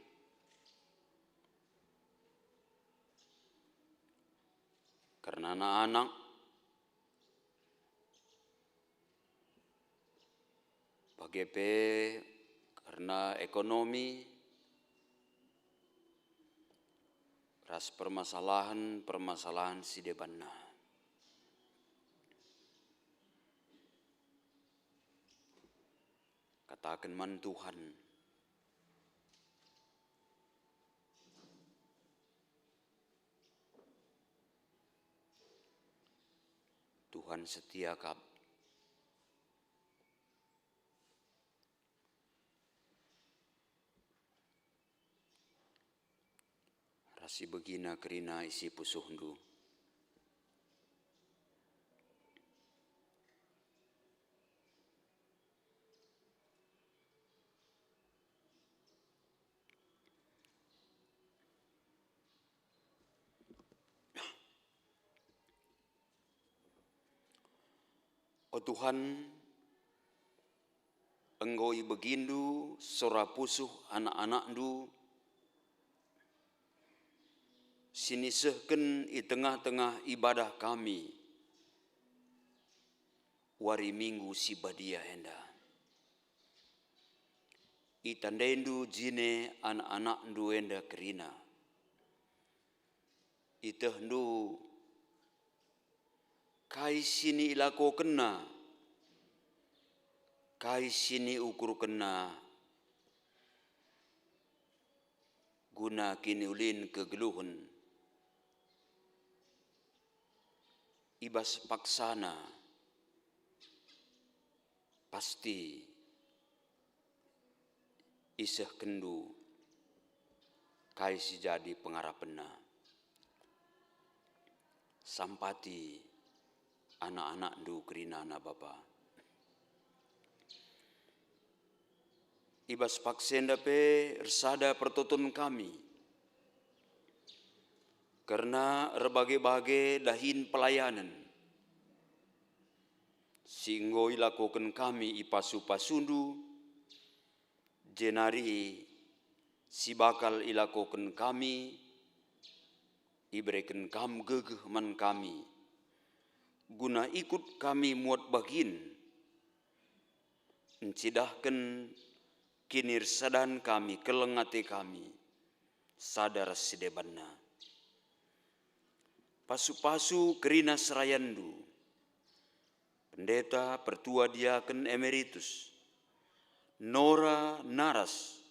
Speaker 6: karena anak-anak, bagepe karena ekonomi, ras permasalahan si debanna. Katakan man Tuhan, Tuhan setia kap. Rasi begina kerina isi pusuhndu. O Tuhan, Engkau begindu sora pusuh anak-anakndu, sinisehken i tengah-tengah ibadah kami, wari minggu si badia enda. I tandendu jine anak-anakndu enda kerina. Itehdu kai sini ilako kena, kai sini ukur kena, guna kini ulin kegeluhan, ibas paksana, pasti iseh kendu, kai si jadi pengarapena, sampati anak-anak du kerinana bapa. Ibas paksenda pe resada pertoton kami. Karena berbagai-bagai dahin pelayanan. Singgo ilakokan kami ipasu-pasundu. Jenari si bakal ilakokan kami. Iberikan kam gegeh man kami. Guna ikut kami muat bagin, encidahkan kinir sadan kami, kelengate kami, sadar sidebanna. Pasu-pasu kerina serayandu, pendeta pertua diaken emeritus, Nora Naras,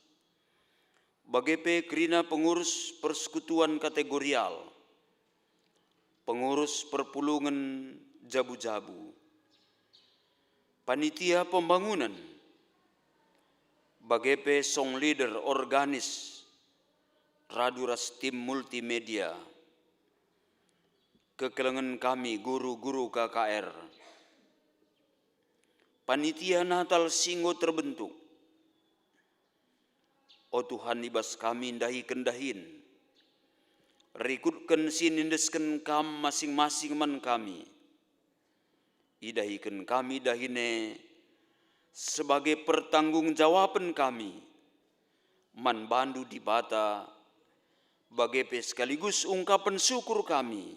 Speaker 6: bagepe kerina pengurus persekutuan kategorial, pengurus perpulungan jabu-jabu, panitia pembangunan, bagepe song leader organis, raduras tim multimedia, kekelengan kami guru-guru KKR, panitia Natal Singgo terbentuk. O Tuhan ibas kami dahi kendahin, rikutkan sinindeskan kam masing-masing man kami. Idahikan kami dahine sebagai pertanggungjawaban kami. Man bandu di bata bagepe sekaligus ungkapan syukur kami.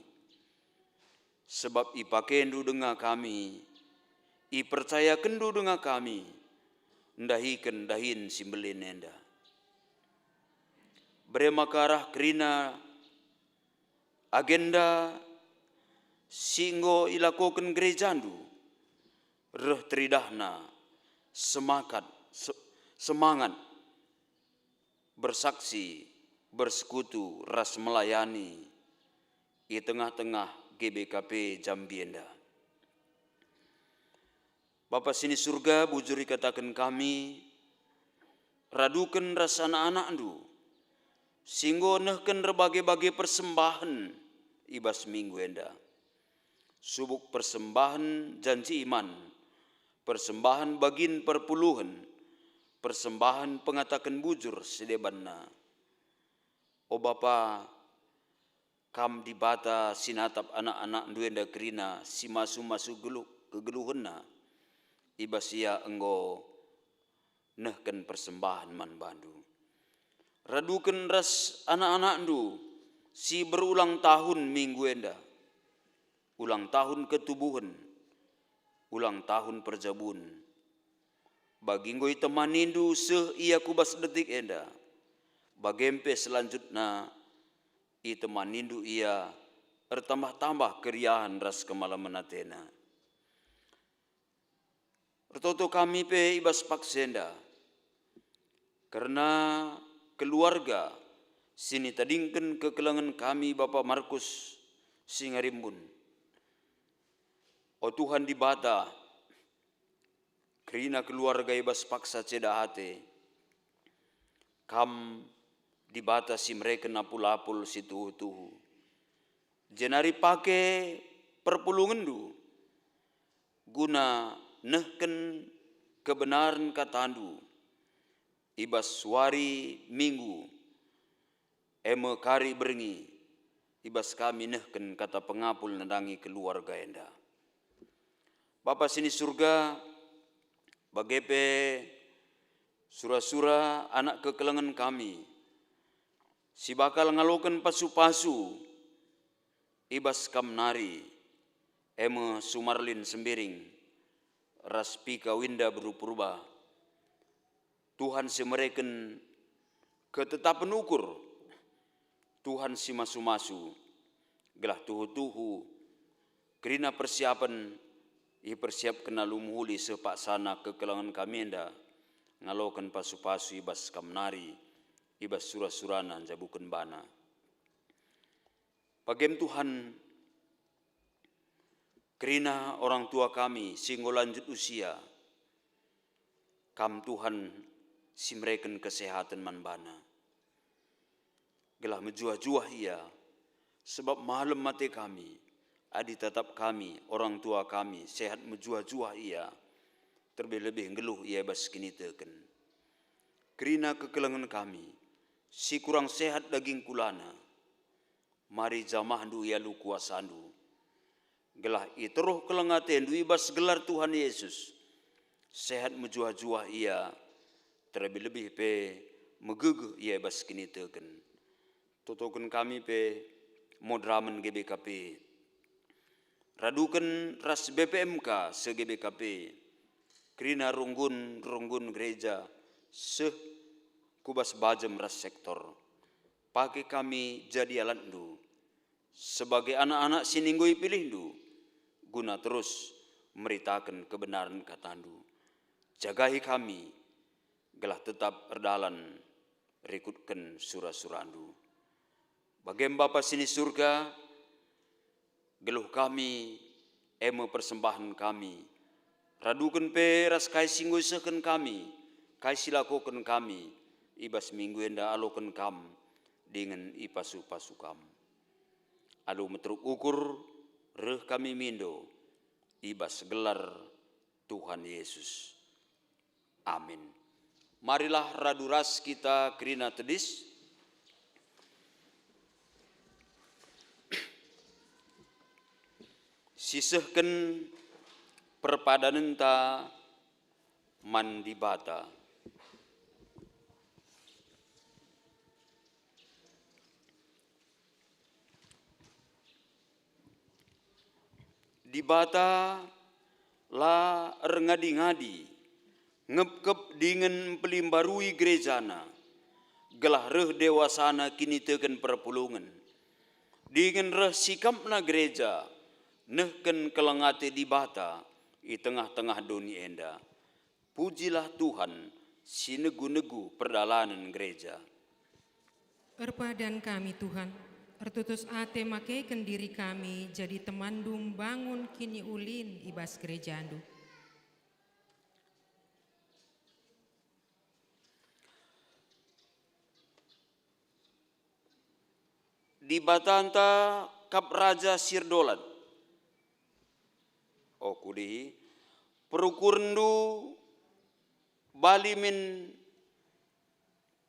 Speaker 6: Sebab ipakendu denga kami, ipercaya kendu denga kami, ndahikan dahin simbelin enda. Beremakarah kerina agenda singgo ilakokan gerejandu, reh tridahna semangat bersaksi, bersekutu, ras melayani, i tengah-tengah GBKP Jambienda. Bapa sini surga, bujuri katakan kami, radukan rasa anak-anak ndu, singgo nehken berbagai-bagai persembahan ibas minggu enda. Subuk persembahan janji iman, persembahan bagin perpuluhan, persembahan pengatakan bujur sedebanna. O Bapa, kam di bata sinatap anak-anak duenda kerina si masu kegeluhena, ibas ia enggo nehken persembahan man bandu. Raduken ras anak-anak ndu si berulang tahun minggu enda, ulang tahun ketubuhan, ulang tahun perjabun. Bagi ngoi temanindu seh ia kubas detik enda, bagempe selanjutnya i temanindu ia bertambah-tambah keriahan ras kemalaman atena. Retoto kami pe ibas paksenda, karena keluarga sini tadingken kekelangan kami Bapak Markus Singarimbun. O Tuhan di bata, kerina keluarga ibas paksa ceda hate, kam di bata si mereka napul-apul si tuhu-tuhu. Jenari pake perpulungendu, guna nehken kebenaran katandu, ibas suari minggu, eme kari berengi, ibas kami nehken kata pengapul nadangi keluarga enda. Bapa sini surga, bagepe sura-sura anak kekelangan kami, si bakal ngalokan pasu-pasu, ibas kam nari, eme Sumarlin Sembiring, Raspika Winda berupurba, Tuhan si mereken ketetapan ukur, Tuhan si masu-masu, gelah tuhu-tuhu, kerina persiapan, i persiap kena lumuhuli sepak sana kekelangan kami enda, ngalokan pasu-pasu ibas kamnari, ibas surah-surana jabukan bana. Pagem Tuhan, kerina orang tua kami singgo lanjut usia, kam Tuhan si mereken kesehatan man bana. Gelah menjuah-juah ia, sebab malam mati kami, adi tetap kami, orang tua kami, sehat menjuah-juah ia, terlebih ngeluh ia bas kini teken. Kerina kekelangan kami, si kurang sehat daging kulana, mari jamah ndu ia lu kuasandu. Gelah iteruh kelengaten du ibas gelar Tuhan Yesus, sehat menjuah-juah ia, terlebih pe megege ia bas kini teken. Totoken kami pe modramen GBKP, radukan ras BPMK se GBKP, kerina runggun gereja se kubas bajem ras sektor, pakai kami jadi alat ndu, sebagai anak-anak sininggoi pilih ndu, guna terus meritakan kebenaran katandu. Jagahi kami, gelah tetap erdalan rekutkan surah-surandu. Bagem Bapa sini surga, geluh kami, eme persembahan kami, radukan pe ras kai singgo seken kami, kai silakoken kami, ibas minggu enda aloken kam, dengan ipasu-pasu kam. Alo metruk ukur, reh kami mindo, ibas gelar Tuhan Yesus. Amin. Marilah raduras kita kerina tedis, sisehken perpadanan ta mandibata. Dibata la ngadi-ngadi, ngepkep dengan pelimbarui gerejana, gelah reh dewasana kini teken perpulungan, dengan reh sikapna gereja, nehken kelengate di bata, i tengah-tengah dunia enda. Pujilah Tuhan, si negu-negu perdalanan gereja.
Speaker 4: Perpadan kami Tuhan, Ertutus ate makeiken diri kami jadi temandum bangun kini ulin ibas gereja andu.
Speaker 6: Di batanta kap raja sirdolan. O kudihi perukurndu balimin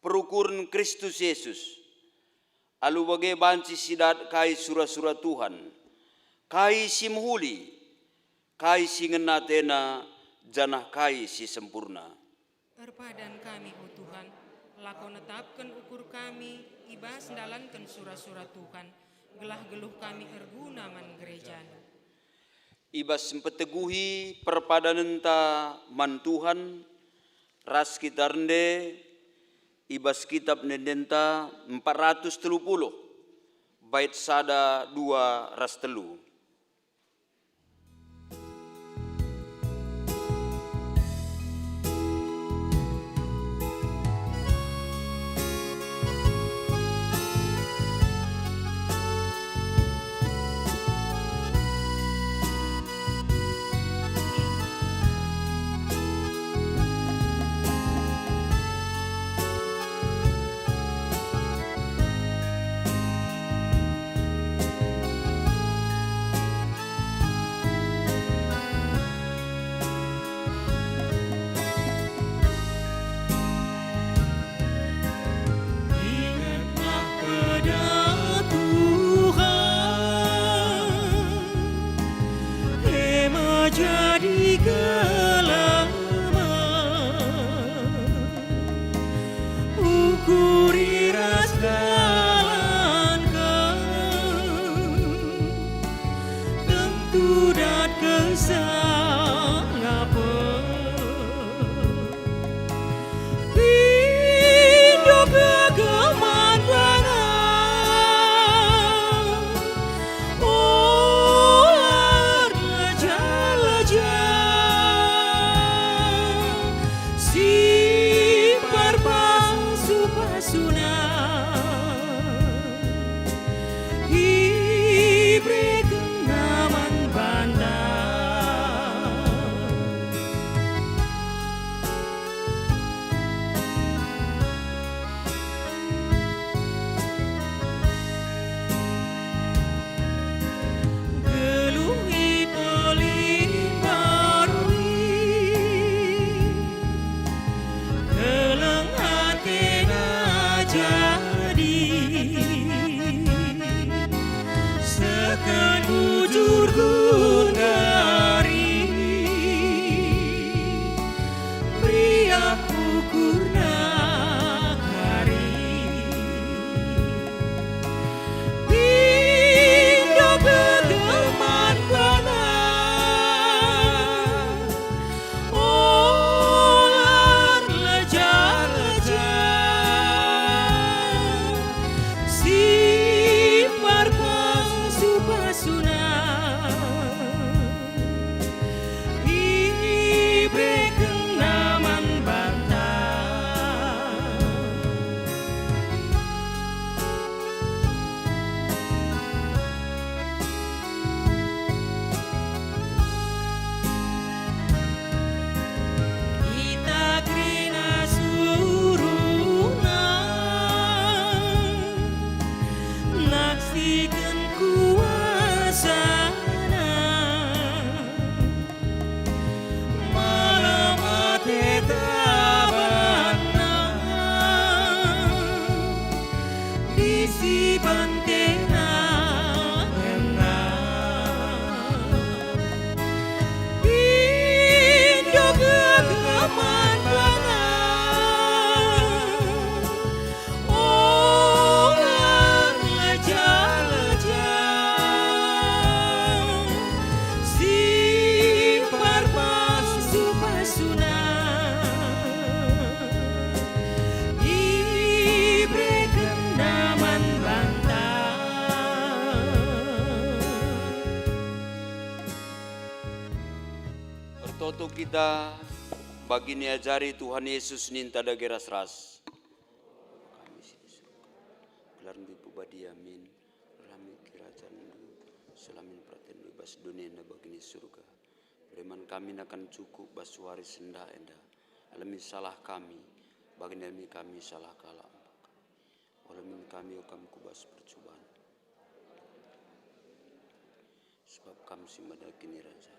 Speaker 6: perukurn Kristus Yesus. Alu bagai banci sidat kai surah-surah Tuhan. Kai si muhuli. Kai si ngenatena janah kai si sempurna.
Speaker 4: Erpadan kami, o Tuhan, lakau netapkan ukur kami, ibas dalankan surah-surah Tuhan, gelah geluh kami erguna man gereja.
Speaker 6: Ibas sempeteguhi perpadanenta man Tuhan, ras kita rende, ibas kitab nendenta 430, bait sada 2 ras telu.
Speaker 5: Ingatlah pada Tuhan, hema jadi gelaman, ukuri ras dalankan, tentu dat kesangapan. Pindo kegeman barang, olar leja-leja, simpar pasu-pasuna, ibre kenaman bandar. Geluhi pelin barui, keleng atena jadi, sekan bujur gundari, pria ukurna kari. Pindo kegeman banang, olar leja-leja, simpar pasu-pasuna, ibre kenaman bantar. Kita krina suruna, naksikeun kuasana, malam ate tabana, bisi bantena hendak. Pindo kegeman banang, olar leja-leja, simpar pasu-pasuna, ibre kenaman bantar.
Speaker 6: Bertoto kita bagi niajari Tuhan Yesus ninta dageras ras. Kami sini surga. Gelar bipu badi amin. selamin praten bebas dunia na bagini surga. Beriman kami akan cukup basuari senda enda. Alamin salah kami, bagini kami salah kalah. Alamin kami okam kubas percobaan. Sebab kami simada kini raja.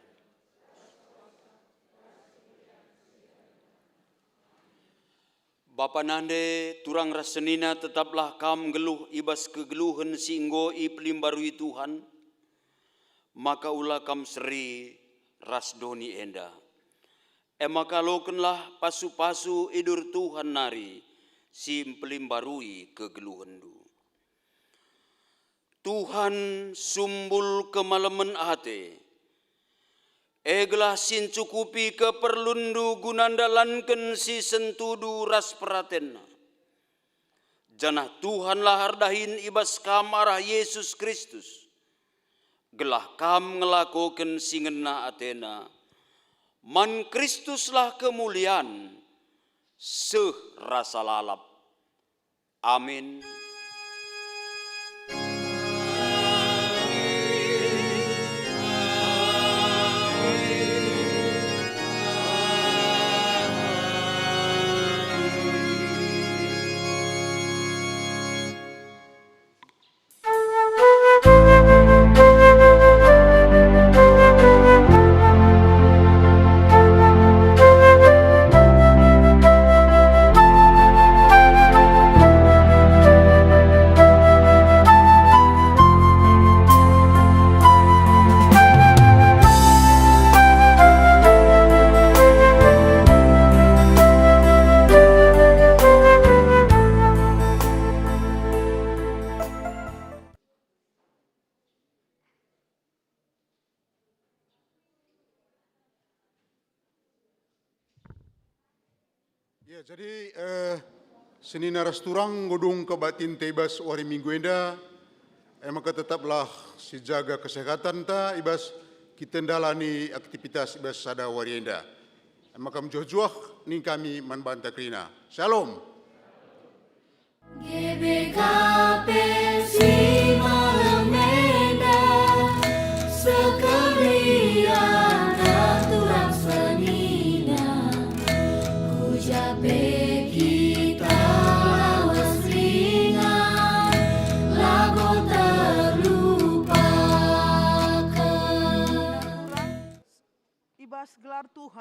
Speaker 6: Bapa nande turang rasenina tetaplah kam geluh ibas kegeluhan singgo i pelimbarui Tuhan. Maka ulah kam seri rasdoni enda. Maka lokenlah pasu-pasu idur Tuhan nari sim pelimbarui kegeluhandu. Tuhan sumbul kemalaman ate. Eglah sin cukupi keperlundu gunandalanken si sentudu ras peratenna. Janah Tuhanlah hardahin ibas kamarah Yesus Kristus. Gelah kam ngelakoken singena atena. Man Kristuslah kemuliaan seh rasa lalap. Amin.
Speaker 2: Ya, jadi seni naras turang godung kebatin tebas wari minggu enda, maka tetaplah sijaga kesehatan ta ibas kita ndalani aktivitas ibas sada wari enda. Maka menjuah ning kami manbanta krina. Shalom.
Speaker 1: GBKP Simalemenda sekalian aturan senina kujabe kita lawas ringan lagu terlupakan.
Speaker 7: Ibas gelar Tuhan